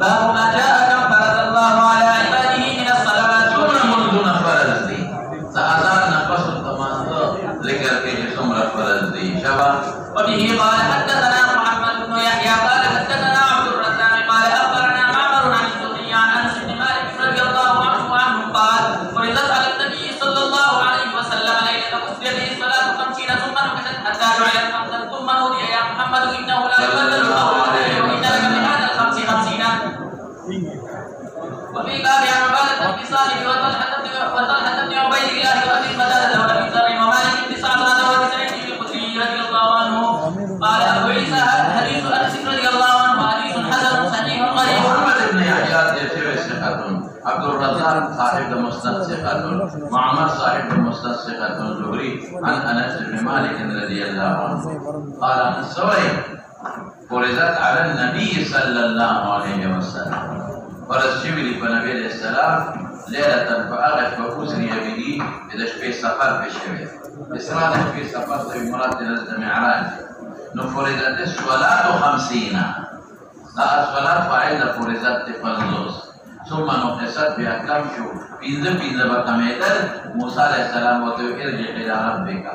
باب ما جاء كم فرض الله على عباده من الصلوات منذ فرض دي سأزال نفس التماثل ذكر في جسم فرض دي شباب. وبه قال حدثنا محمد بن يحيى قال حدثنا عبد الرزاق قال اخبرنا معمر عن الزهري عن انس بن مالك رضي الله عنه قال فرضت على النبي صلى الله عليه وسلم ليله اسري به الصلاه 50 ثم نقصت حتى جعلت 5 ثم نودي يا محمد انه لا يبدل القول عليه وان لك من هذا الخمس 50. وفي باب عن عباده بن صالح وطلحه بن عبيد الله وابي قتاده وابي ذر ومالك بن سعد وابي سعيد الخدري رضي الله عنه قال ابو عيسى حديث انس رضي الله عنه حديث حسن صحيح غريب. محمد بن يحيى ثقة، عبد الرزاق صاحب المسند ثقة، معمر صاحب المسند ثقة، الزهري عن انس بن مالك رضي الله عنه قال السوي فرضت على النبي صلى الله عليه وسلم فرض شوی فنبي عليه السلام ليلة فأغت فأسري به إذا شفي سفر بشوي إسراء شفي سفر في مرات نزل معراج نفرضت الصلاة 50 الصلاة فعيدة فرضت فنزوس ثم نقصت بأكام شو بينزا بكميدر موسى عليه السلام وتوئرجع إلى ربك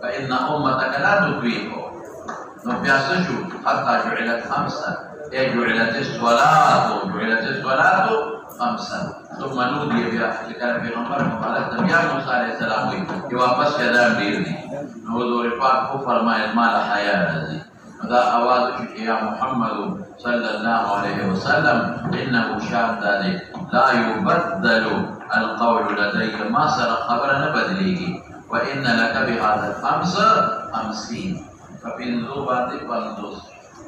فإن أمتك لا تطيقه نبياسجو حتى جعلت 5 جعلت الصلاة 5 ثم نودي بأحلك البيغمبر مقالة يا موسى عليه السلام يوافس كذا بيرني نوذو رفاق كفر ما المال حياة هذه هذا أواز يا محمد صلى الله عليه وسلم إنه شان ذلك لا يبدل القول لدي ما سرق خبرنا بدليه وإن لك بهذا 50 فبنذوبات فانذوس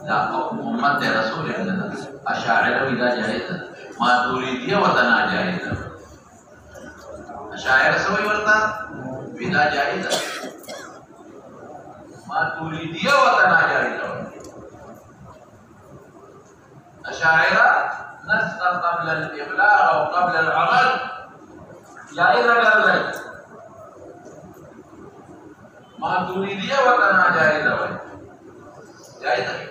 لا أمة رسول الله أشاعرة إذا جاهزة ماتريدية وتنا جاهزة أشاعرة سوي ورطة إذا جاهزة ماتريدية وتنا جاهزة أشاعرة نسخ قبل الإبلاغ أو قبل العمل جاهزة قال لك ماتريدية وتنا جاهزة جاهزة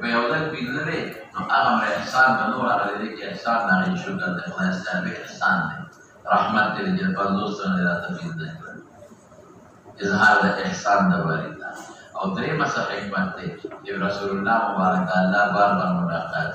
بيوضل في ذلك أغم الإحسان بنور على ذلك إحسان نعي شكر الله يستعان بإحسان رحمة لجل فالدوستان إلى تفيد ذلك إظهار الإحسان دواريتا أو دريمة حكمة جب رسول الله مبارك الله بار ملاقات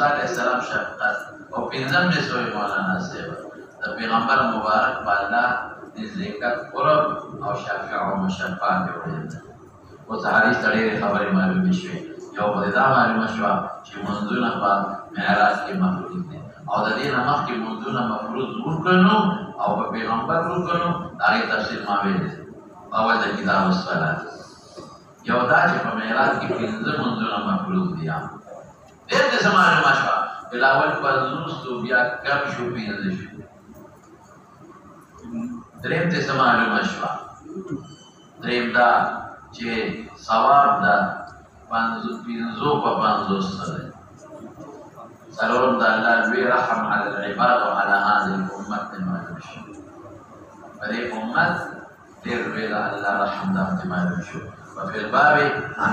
موسی علیہ السلام شفقت او پنځم دې سوې مولانا صاحب د پیغمبر مبارک باندې نزدېکت قرب او شفیع او مشفع جوړېدل. اوس حدیث ډېرې خبرې معلومې شوې. یو خو دا معلومه شوه چې منځونه په معراج کې مفروض دي او د دې نه مخکې منځونه مفروض وکړو او په پیغمبر وکړو. د هغې تفصیل ما ویلی اول د کتاب الصلات. یو دا چې په معراج کې پنځه منځونه مفروض دي. ډېر داسې معلومه شوه. بلاول 50 بیا کم شو 15 شو. دریم داسې معلومه شوه. دریم دا چې ثواب ده 5 په 50 سره. څلورم د الله لوی رحم علی العباد او علی هذه الامت معلوم شو. په دې امت ډېر لوی د الله رحم د معلوم شو. وفي الباب عن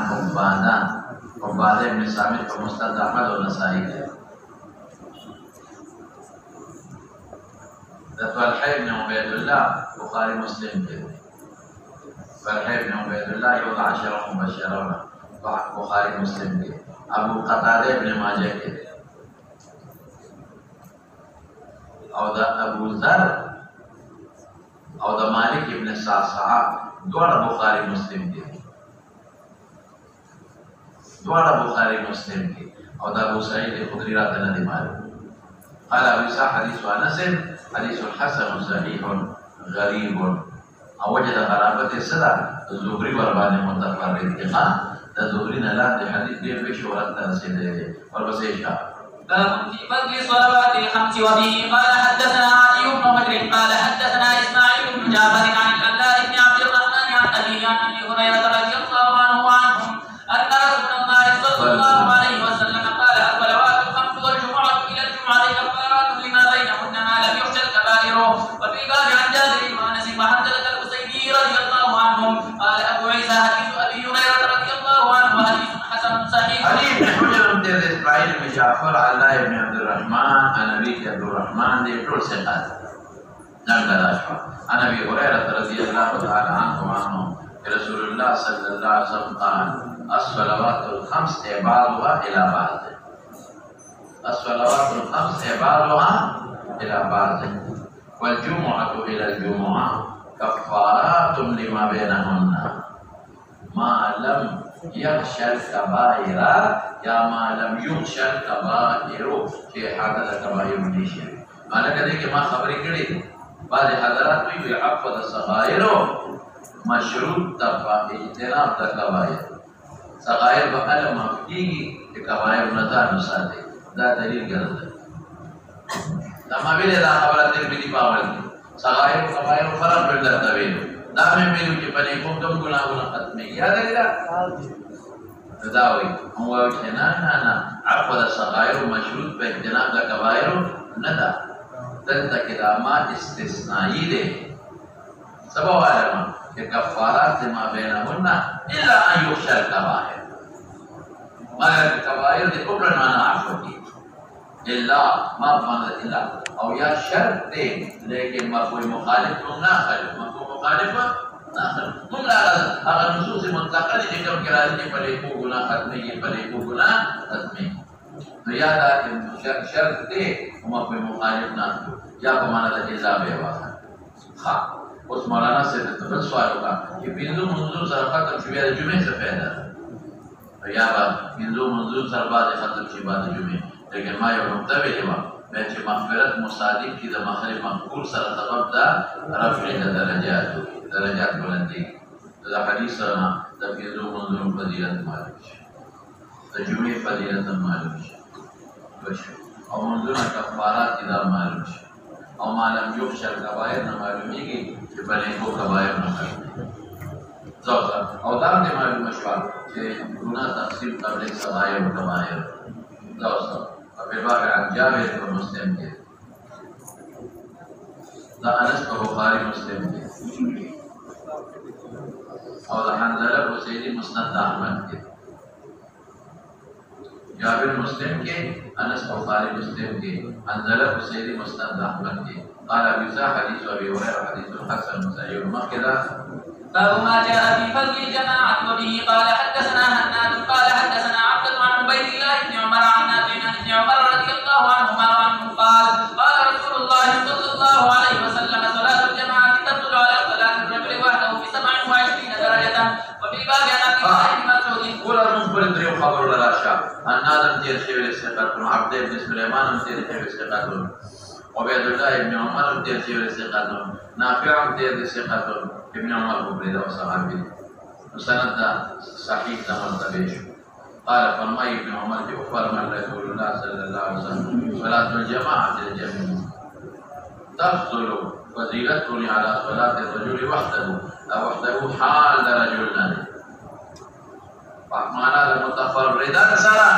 عبادة بن صامت په مسند احمد او نسائی کې د طلحه بن عبید الله بخاری مسلم کې طلحه بن عبید الله یو د 10 مبشرون بخاری مسلم کې ابو قتاده ابن ماجه کې او د ابو ذر او د مالک ابن صعصعه دواړه بخاری مسلم کې او د ابو سعید خدری راته نه دی معلوم. قال ابو اسحاق حديث انس حديث حسن صحيح غريب او وجد غرابت صدا زهري ور باندې متفرد دي. د زهري نه لاندې حدیث ډېر به شهرت ته رسېدلی دی. ورپسې شه باب في فضل صلوات الخمس. وبه قال حدثنا علي بن بكر قال حدثنا اسماعيل بن جعفر عن الله بن عبد الرحمن عن ابي عن ابي هريره رضي الله عنه ان رسول الله صلى الله عليه وسلم قال الصلوات الخمس والجمعه الى الجمعه كفارات لما بينهن ما لم يخشى الكبائر. وفي باب عن جابر بن انس وحمزه الحسيني رضي الله عنهم قال ابو عيسى حديث ابي هريره رضي الله عنه حديث حسن صحيح. علي بن حجر بن اسماعيل بن جعفر الله بن عبد الرحمن عن ابي عبد الرحمن دي ټول ثقات عن ابي هريره رضي الله تعالى عنه رسول الله صلى الله عليه وسلم قال الصلوات الخمس عبادها الى بعض. الصلوات الخمس عبادها الى بعض والجمعه الى الجمعه كفارات لما بينهن ما لم يخشى الكبائر یا ما لم يخشى الكبائر چې هغه د کبائر نشي. مالک دې کې ما خبرې کړې بعض حضرات وی عفو د صغائر مشروط تفا اجتناب د کبائر. صغائر به کله معفوږي چې کبائر نه ځان وساتي. دا دلیل ګرځي. دا ما ویل دا خبره دې ملي پاول صغائر او کبائر فرق بدلته ویلو. دا مې ویلو چې په کوم کوم ګناهونه ختمي. یاد لرئ دا وایي هو چې نه عفو د صغائر مشروط په اجتناب د کبائر نه ده. دلته کې دا ما استثنایی ده. سبب علما کہ کفارات ما بینهن الا ان یخشى الکبائر. مگر کبائر دې کفر معنا عفو دي الا ما معنا الا او یا شرط دې لیکن مفهوم مخالف نه خلق مفهوم مخالف نه خلق موږ هغه نصوص مطلقه دي چې کوم کې راځي په لیکو ګناه ختمي په لیکو ګناه ختمي. نو یا دا شرط دې مفهوم مخالف نه یا په معنا د الا به واخا. ها اوس مولانا سے بل سوال ہوگا کہ بندو منظور سر ختم شو بیا جمعے سے پیدا یا با بندو منظور سر بعد ختم شو بعد جمعے. لیکن ما یو نقطه ویلی وه بیا چې مغفرت مصادق کی د مخرج مقبول سره سبب دا رفع د درجات بلندی. د حدیث سره د بندو منظور فضیلت معلوم شي د جمعې فضیلت معلوم شي او منظور کفارات دا معلوم شي او معلوم یخشى الکبائر نه معلومیږي چې په لیکو کبائر نه معلومیږي. او دا هم دې معلومه شوه چې ګناه تقسیم قبل صغائر و کبائر. وفي الباب عن جابر ومسلم کې دا انس په بخاري مسلم کې او د حنظله حسیني مسند احمد کې جابر مسلم کې انس بخاري مسلم کې حنظله حسیني مسند احمد کې قال ابو اسحاق حديث ابي هريره حديث حسن صحيح مكذا. باب ما جاء في فضل الجماعة. وبه قال حدثنا هناد قال حدثنا عبد عن عبيد الله بن عمر عن نافع عن ابن عمر دريو خبر لراشا النادم تير شيء ثقة عبد بن سليمان تير شيء ثقة وعبيد الله بن عمر تير شيء ثقة نافع تير ثقة ابن عمر مبرد وصحابي سند صحيح مرتبه قال فرمى ابن عمر يخبر من رسول الله صلى الله عليه وسلم صلاة الجماعة الجميع تفضل فضيلته على صلاة الرجل وحده أو وحده حال رجلنا معنى المتفردا سرا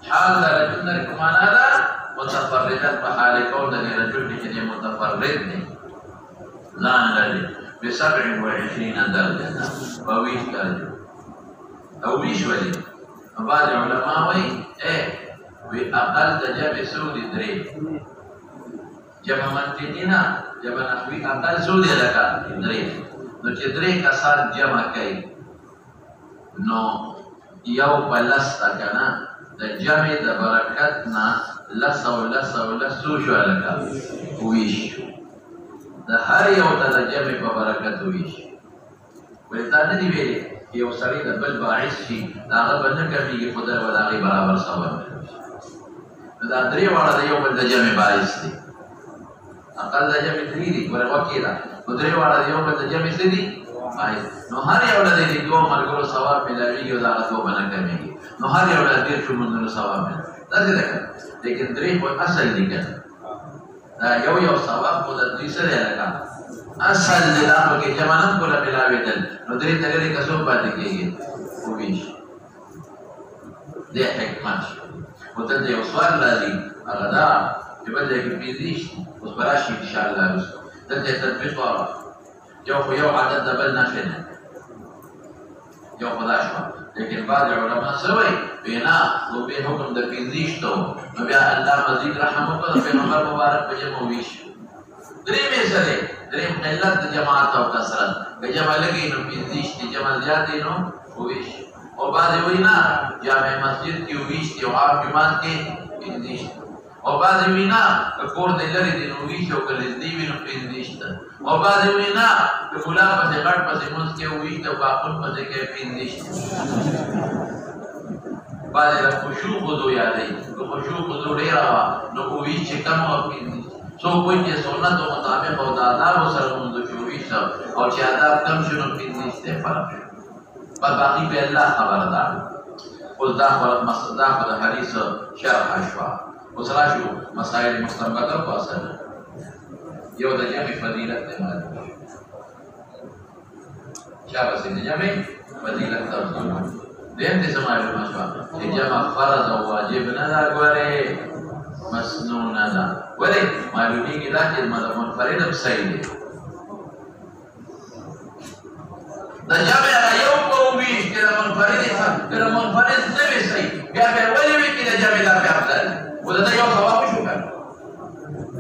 حال رجلنا كمعنى متفردا بحال كون رجل كده متفرد لان لدي ب27 درجة وويش درجة أو ويش ولي بعض علماء وي بأقل درجة بسود دري جب منتجنا جب نحوي أقل سود لك دري نو دري كسر جمع كي نو يو بلس تكنا الجمع ده بركتنا لسو شو لك ويش ده هر یو ته جمع په برکت ویش ولته نه دی ویلي یو سړی د بل باعث شي هغه باندې کوي خدای ولغی برابر ثواب دا درې واړه د یو بل د جمع باعث دي اقل د جمع درې دي ورغه کېدا نو درې واړه د یو بل د جمع څه دي باعث نو هر یو د دې دوه مرګرو ثواب ملایوي او دا دوه باندې کوي نو هر یو د دې شو منو ثواب دا څه ده لیکن درې په اصل دي کنه یو ثواب خو د دوی سره لګا اصل د لا په جمانم کوله ملاوي دل نو درې تلې کسو پاتې کېږي او ویش د حکمت او ته یو سوال راځي هغه دا چې بل کې پیډیش اوس براشي ان شاء الله دلته تطبیق وره یو عدد د بل نشنه یو خدای شو لیکن بعض علماء سوي بنا او به حکم د پیډیش ته نو بیا الله مزید رحم وکړه پیغمبر مبارک په جمع ویش درې مثاله درې ملت د جماعت او کثرت په جمع لګي نو پیډیش د جمع زیاتې نو ویش او بعض وینا جامع مسجد کې ویش دی او عام جماعت کې پیډیش او بعض وینا کور د لری د نو ویش او کله دی وینو پیډیش او بعض وینا په مولا په غټ په موږ کې ویش د باقون په کې پیډیش بعد د خشوع خودو یادې د خشوع خودو ډیره نو کوی چې کم او پیندي سو کوی چې سنت او مطابق او د آداب سره مونږ شوې او چې آداب کم شنو پیندي څه فرق په باقي به الله خبردار او دا مصداق د حدیث شرح اشوا او سره شو مسائل مستنبطه او اصل یو د جمع فضیلت ته مالک شابه سي جمع فضیلت ته دیم دې سمای په مشوا چې جمع فرض او واجب نه دا غوړې مسنون نه دا ولې معلومیږي دا چې منفرد هم صحیح دی دا جمع یو قومي چې منفرد نه وي صحیح بیا به ولې وي چې دا جمع لا په افضل ولدا یو ثواب شو کړ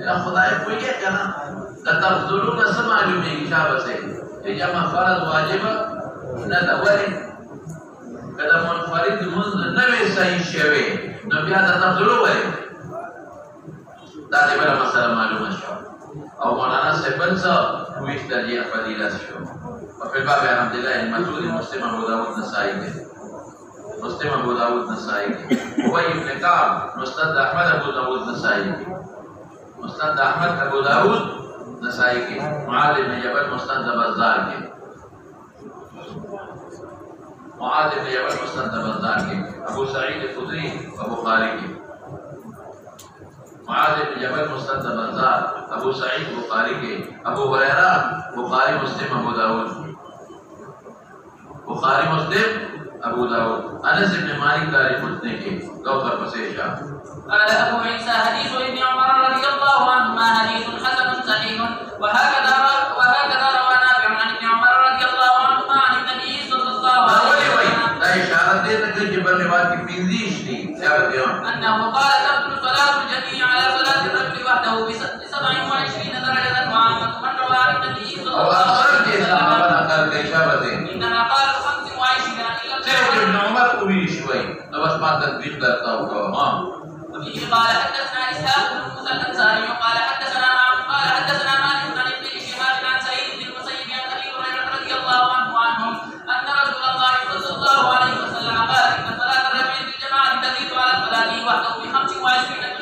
یا خدای کوي کنه دا تفضلون سم معلومیږي شابه صحیح چې جمع فرض واجب نه دا ولې کله منفرد منځ نه وي صحیح شوی نو بیا د تفضلو وایي دا دې بل مسله معلومه شو او مولانا سبن صاحب ویش درجه فضیلت شو او په باب عبد الله المسعود مسلم ابو داود نسائی کې مسلم ابو داود نسائی کې ابي بن كعب مستند احمد ابو داود نسائی کې مستند احمد ابو داود نسائی کې معاذ بن جبل مستند بزار کې معاذ بن جبل مستند بزار کې ابو سعید الخدری ابو بخاری کې معاذ بن جبل مستند بزار ابو سعید بخاری کې ابو هريره بخاری مسلم ابو داود بخاری مسلم ابو داود انس بن مالک داری مسلم کې گوهر پسیشا قال ابو عيسى حديث ابن عمر رضي الله عنهما حديث حسن صحيح وهكذا روى نافع عن ابن عمر رضي الله عنهما عن النبي صلى الله عليه وسلم دا اشاره دې ته چې په روایت کې پنځیش دي انه قال تبطل صلاه الجميع على صلاه الرجل وحده ب 27 درجه وعامه من روى عن النبي صلى الله عليه وسلم انما قال 25 الا ابن عمر کو بھی شوي نو بس ما تدبیر کرتا ہوں وفيه قال حدثنا اسحاق بن موسى الانصاري قال حدثنا مالك عن ابن شهاب عن سعيد بن المسيب عن ابي هريره رضي الله عنه ان رسول الله صلى الله عليه وسلم قال ان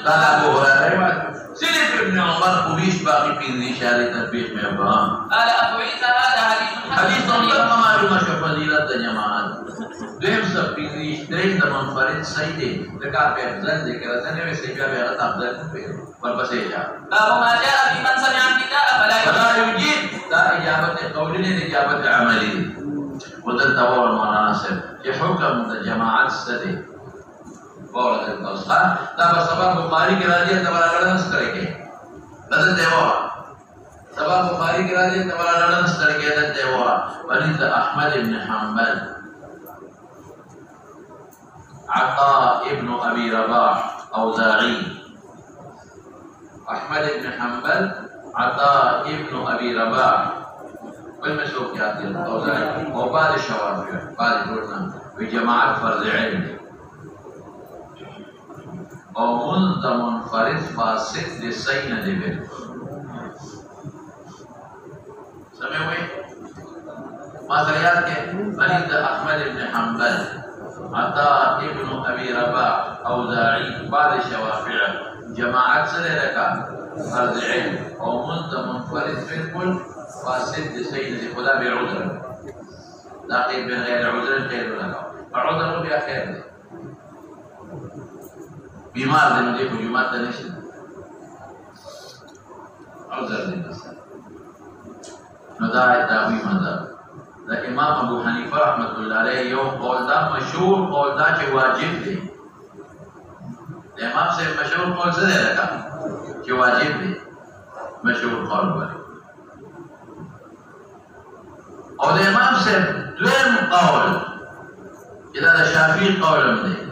قال ابو هريره سلف ابن عمر وبيش باقي في نشاري تطبيق من ابراهيم قال ابو عيسى هذا حديث الله معلومه شو فضيلة جماعات دیم سب پیش دیم د منفرد صحیح دی لکه په افضل ذکر اتنه وی سی بیا بیا افضل پر پسې جا باب ما جاء في من سمع النداء فلا يجيب دا اجابت قولی نه اجابت عملی ودل تور مولانا صاحب چې حکم د جماعت سره قول د توسخه دا په سبب بخاری کې راځي ته ولا لړنس کوي بدل دیوا سبب بخاری کې راځي ته ولا لړنس کوي د دیوا ولید احمد بن حنبل عطاء ابن ابي رباح اوزاعي احمد بن حنبل عطاء ابن ابي رباح والمسوق ياتي الاوزاعي وبعد الشوافع بعد دورنا بجماعه فرض علم او منفرد فاسد لسين دبل سمعوا ما زريات کے ولید احمد بن حنبل عطاء ابن ابي رباح اوزاعي بعد الشوافع جماعت سره لك فرض علم او منفرد بالكل فاسد لسيد خدا بعذر لكن من غير عذر خير لك فعذر بها خير بیمار دے مجھے حجومات دنشن عذر دے مثلا نداعي داوي مذهب دا امام ابو حنیفه رحمت الله علیه یو قول دا مشهور قول دا چې واجب دی د امام صاحب مشهور قول څه دی لکه چې واجب دی مشهور قول وایي او د امام صاحب دویم قول چې دا د شافعي قول هم دی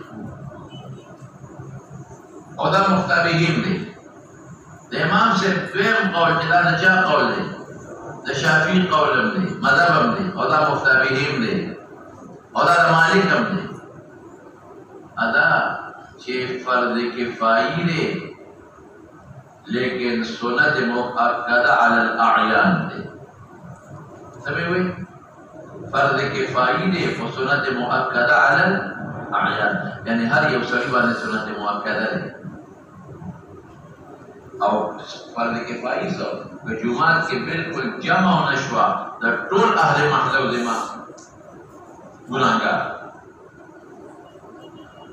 او دا مختبهیم دی د امام صاحب دویم قول چې دا د چا قول دی د شافعي قول هم دی مذهب هم دی او دا مختبهیم دی او دا د مالک هم دی ادا چې فرض کفایي دی لیکن سنت مؤکده علی الاعیان دی سمجھوئے فرض کفایي دی او سنت مؤکده علی الاعیان یعنی هر یو سړي باندې سنت مؤکده دی او فرض کفایي سو په جمعات کې بالکل جمع نشوا د ټول اهل محله او ذمہ ګناهګار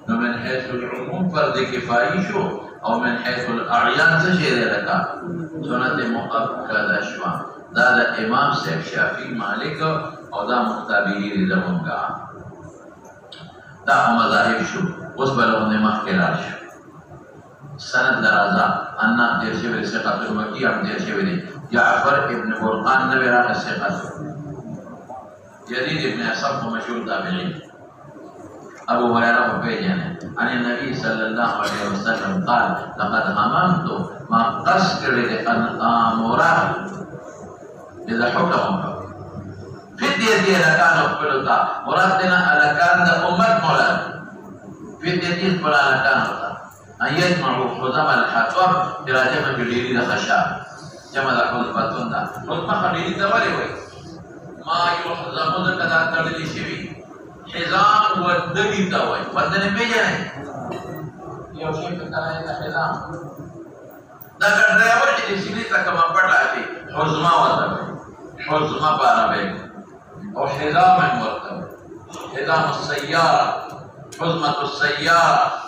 نو من حيث العموم فرض کفایي شو او من حيث الاعیان څه شی دی لکه سنت مؤکده شوا دا د امام صاحب شافعي مالک او دا مختبهي دي زمونږه دا مذاهب شو اوس بلونه مخکې راشو سند درازا انا دیر شوی ثقت المکی ام دیر شوی دی جعفر ابن برقان نبی راق ثقت جدید ابن اصف مشهور تابعی ابو هريره پیجانے عن النبي صلى الله عليه وسلم قال لقد هممت ما قصد ان امر اذا حكم فدیه دی لکان خپلتا مرادنا لکان د امت مولا فدیه دی خپل لکان ہوتا ان يجمعوا حزم الحطب براجمه جليل الخشاب جمع الحزبتون دا حزمه خليل دا ولي وي ما يحزمون كذا تړلي شي حزام ودني دا وي ودني پیژنه یو شی په کله دا حزام دا ډرایور چې سینې ته کوم پټه شي حزمه وته حزمه عربي او حزام مرتب حزام السياره حزمه السياره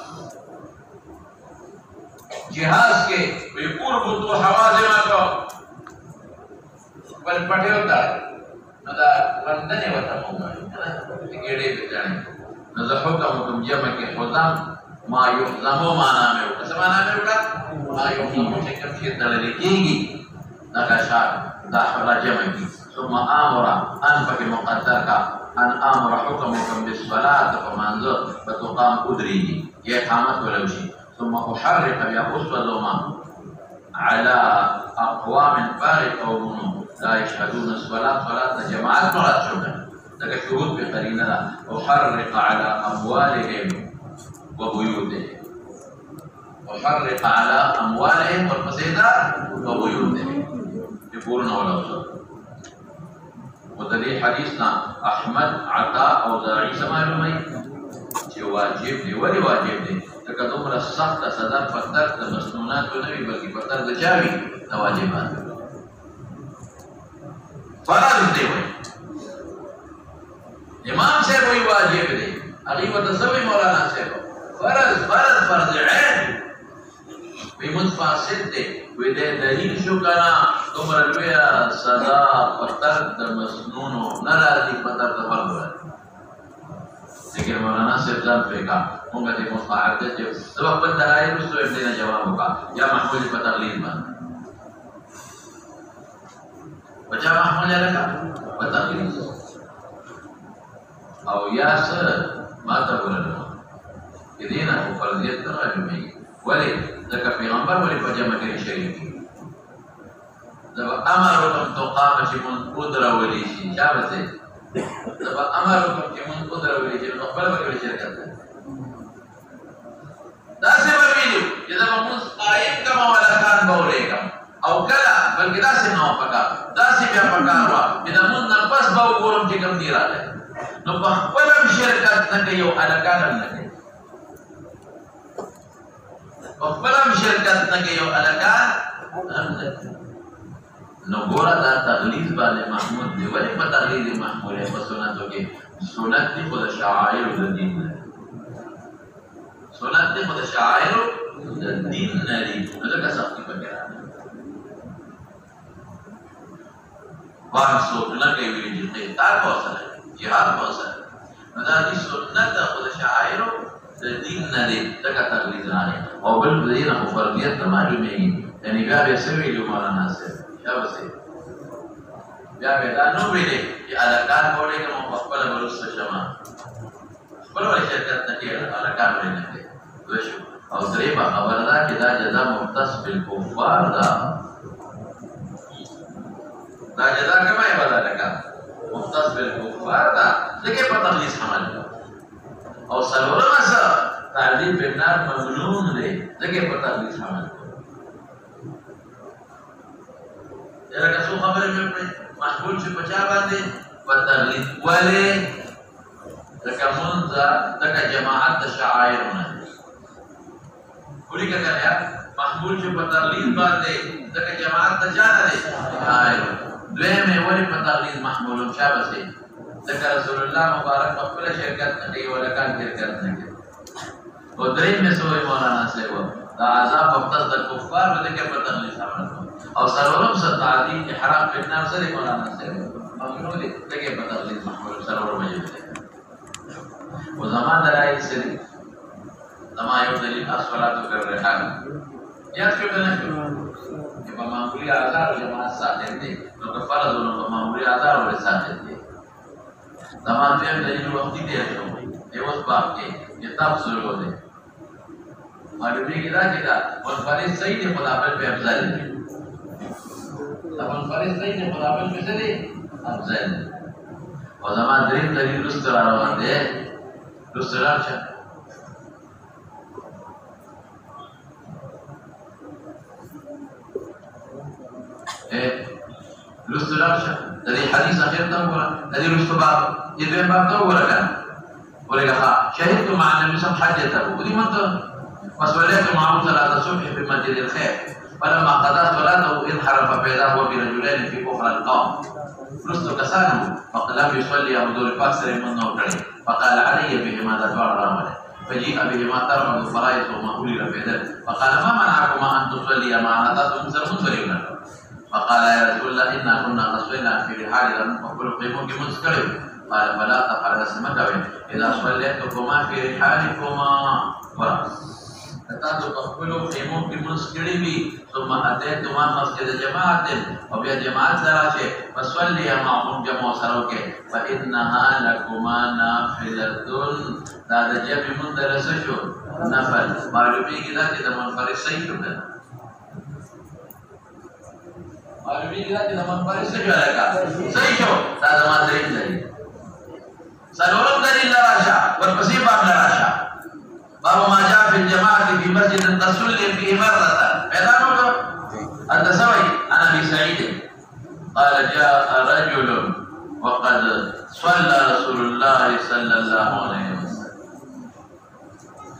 جهاز کے پور بوتو حوازن کو بل پٹے ہوتا ندا رندنے وتا ہوگا گیڑے پہ جانے ندا حکم جمع کے حزام ما یحزمو معنی میں ہوگا کس معنی میں ہوگا ما یحزمو سے کم شیر دلے کی گی ندا شاہ داخلہ جمع کی ثم آمرا ان پاک مقدر کا ان آمرا حکمکم بالصلاة فمانزو فتقام ادریگی یہ اقامت ولوشی ثم أحرق بأسفلهما على أقوام باغي قوم لا يشهدون الصلاة صلاة جماعات مرات شبه لك شهود بقرينة لا أحرق على أموالهم وبيوتهم أحرق على أموالهم والقصيدة وبيوتهم يقولون ولا أصول ودليل حديثنا أحمد عطاء أوزاعي سماع المي واجب دي ولي واجب دي لکه دومره سخته سزا په ترک د مسنوناتو نه وي بلکې په ترک د چا وي د واجباتو فرض دی وایي امام صاحب وایي واجب دی هغې ورته څه وایي مولانا صاحب فرض عین وی منځ فاسد دی وی دی دلیل شو که نه دومره لویه سزا په ترک د مسنونو نه راځي په ترک د فرض راځي لیکن مولانا صاحب ځان پرېږه مونږ دې مستعد دی چې زه به خپل دلایل وروسته دې نه جواب وکړه یا محمول په تقلید باندې په چا محمول یې لکه په تقلید او یا څه ما ته وویل چې دې نه خو فرضیت نه معلومېږي ولې ځکه پیغمبر ولې په جمع کې شریک دي زه به امر وکړم توقامه چې مونږ ودرولي شي چا به ځې زه به امر وکړم چې مونږ ودرولي شي نو خپله به کړي شرکت دی داسې به ویلو چې زه به مونځ قایم کړم او هلکان به ولېږم او کله بلکې داسې نه وه پکار داسې بیا پکار وه چې د مونځ نه پس به وګورم چې کوم دی راغلی نو په خپله هم شرکت نه کوي او هلکان هم نه کوي خپله هم شرکت نه کوي او هلکان هم نه کوي نو ګوره دا تقلید باندې محمود دی ولې په تقلید محمود دی په سنتو کې سنت دی خو د شعائرو د دین نه سنت دی خو د شعائرو د دین نه دي نو ځکه سختي پکې راغلې باندې څوک نه کوي چې قتال به ورسره جهاد به ورسره نو دا دي سنت ده خو د شعائرو د دین نه دی ځکه تقلید راغلی او بل د دې نه خو فرضیت نه معلومېږي یعنې بیا بیا څه ویلي مولانا صاحب بیا به دا نه ویلې چې هلکان به ولېږم او په خپله به وروسته شمه خپله ولې شرکت نه کوي هلکان ولې نه کوي پوه شو او درېیمه خبره ده چې دا جزا مختص بالکفار ده دا جزا کومه یې به ده لکه مختص بالکفار ده ځکه یې په تخلیص حمل ده او څلورمه څه تعذیب بالنار ممنون دی ځکه یې په تخلیص حمل ده لکه څو خبرې مې وکړې محمول چې په چا باندې په تقلید ولې لکه مونځ ځکه جماعت د شعائرو نه دی ولیکه که نه محمول چې په تقلید باندې ځکه جماعت د چا نه دی شعائرو دویم یې ولې په تقلید محمول هم چا بسې ځکه رسول الله مبارک په خپله شرکت نه کوي ولکان شرکت نه کوي او درېیم یې څه وایي مولانا صاحب دا عذاب مختص د کفار و ځکه په تقلید حمل او سرورم څه تعظیم احرام فتنه سره مولانا صاحب ممنوع دي ځکه په تقلید محمول سرورم یې دي او زمان دلایل سره زما یو دلیل اصلاتو کر رحال یا څه کنه چې په معمولی آزار جماعت ساتل دي نو په فرض نو په معمولی آزار ولې ساتل دي زمان ته دلیل وختي دی یو باب کې کتاب سره دی معلومیږي دا چې دا منفرد صحیح دی خدابل په افضل دی دا منفرد صحیح دی خدابل په څه دی افضل دی او زمان دریم دلیل رسته را روان دی رسته راشه رسته راشه د دې حدیث اخر ته وګوره د دې رسته باب دې دویم باب ته وګوره کنه ولکه شهدت مع النبي صلى الله عليه وسلم حجته ودي منته وصليت معه صلاة الصبح في مسجد الخير فلما قضى صلاته انحرف فإذا هو برجلين في كفر القوم رست كسانه فلم يصلي حضور الفاكسر منه وكره فقال علي بهما ذكر رامله فجيء بهما ترعد الفرائض وما أولي في ذلك فقال ما منعكما أن تصلي مع هذا منصرفون فقال يا رسول الله إنا كنا قصينا في رحالنا فقل قيموا كمنسكروا قال فلا تفعل اسمك إذا صليتكما في رحالكما فرأس تاسو په خپلو خیمو کې منځ کړي وي ثم اتيتما مسجد جماعت او بیا جماعت سره شي فصلي معهم جمع سره وکړي فانها لكما نافله دا د جمع مندرسه شو نفل معلومیږي دا چې د منفرد صحیح شو کنه معلومیږي دا چې د منفرد صحیح شو دا زما دلیل دی څلورم دلیل راشه ورپسې باب راشه باب ما جاء في الجماعة في مسجد تصلي فيه مرة بينما أنت سوي أنا أبي سعيد قال جاء رجل وقد صلى رسول الله صلى الله عليه وسلم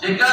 jika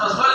faswal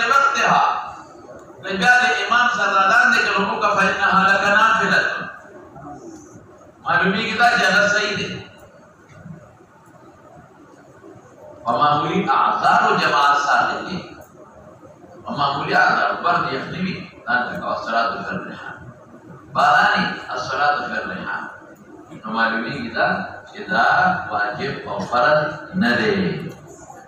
li waqtiha menjadi imam sadaran de kalau buka fa inna halaka nafilah malumi kita jangan sayyid mamuli a'zaru jamaah sadiqin mamuli a'zar bard yakhdimi anta as-salatu fil rihan barani as-salatu fil rihan malumi kita tidak wajib atau farad nade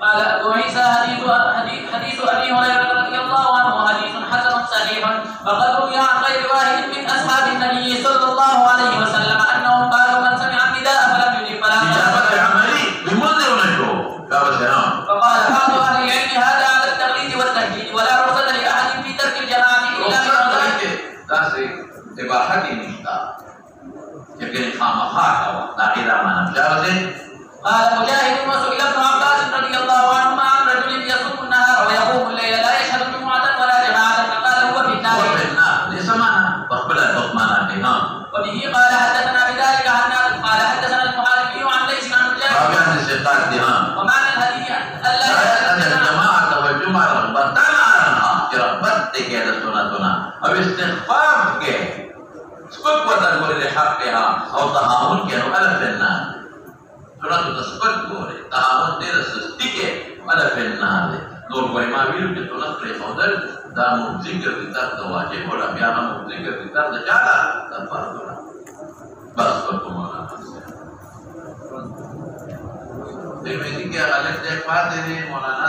قال أبو عيسى حديث أبي هريرة رضي الله عنه حديث حسن صحيح وقد روي عن غير واحد من أصحاب النبي صلى الله عليه وسلم أنهم قالوا من سمع النداء فلم يجب فلا إجابة عملي بمنذر نشوه فقال بعض أهل العلم هذا على التقليد والتهديد ولا رخصة لأحد في ترك الجماعة إلا من داسي إباحة نشتا لكن خامخاك إذا ما نمجاوزه قال مجاهد وسئل ابن عباس رضي الله عنهما عن رجل يصوم النهار ويقوم الليل لا يشهد جمعة ولا جماعة فقال هو في النار ليس معنا بقبل الحكمان وبه قال حدثنا بذلك قال حدثنا المحاربي عن ليس عن مجاهد Bagian sekat dia. ومعنى الحديث ألا Ada jemaah atau jemaah berbatana kira batik ada sunatuna. Habis istighfar ke. Sebab kuatan boleh dihaknya atau tahawun ke ada benar. Sunat itu sebab boleh tahawun dia sedikit ada benar. Nur berima biru kita nak berkhidmat dan zikir kita wajib orang biasa zikir kita terjaga dan fardu. Bas pertemuan. Terima kasih kerana istighfar ini Maulana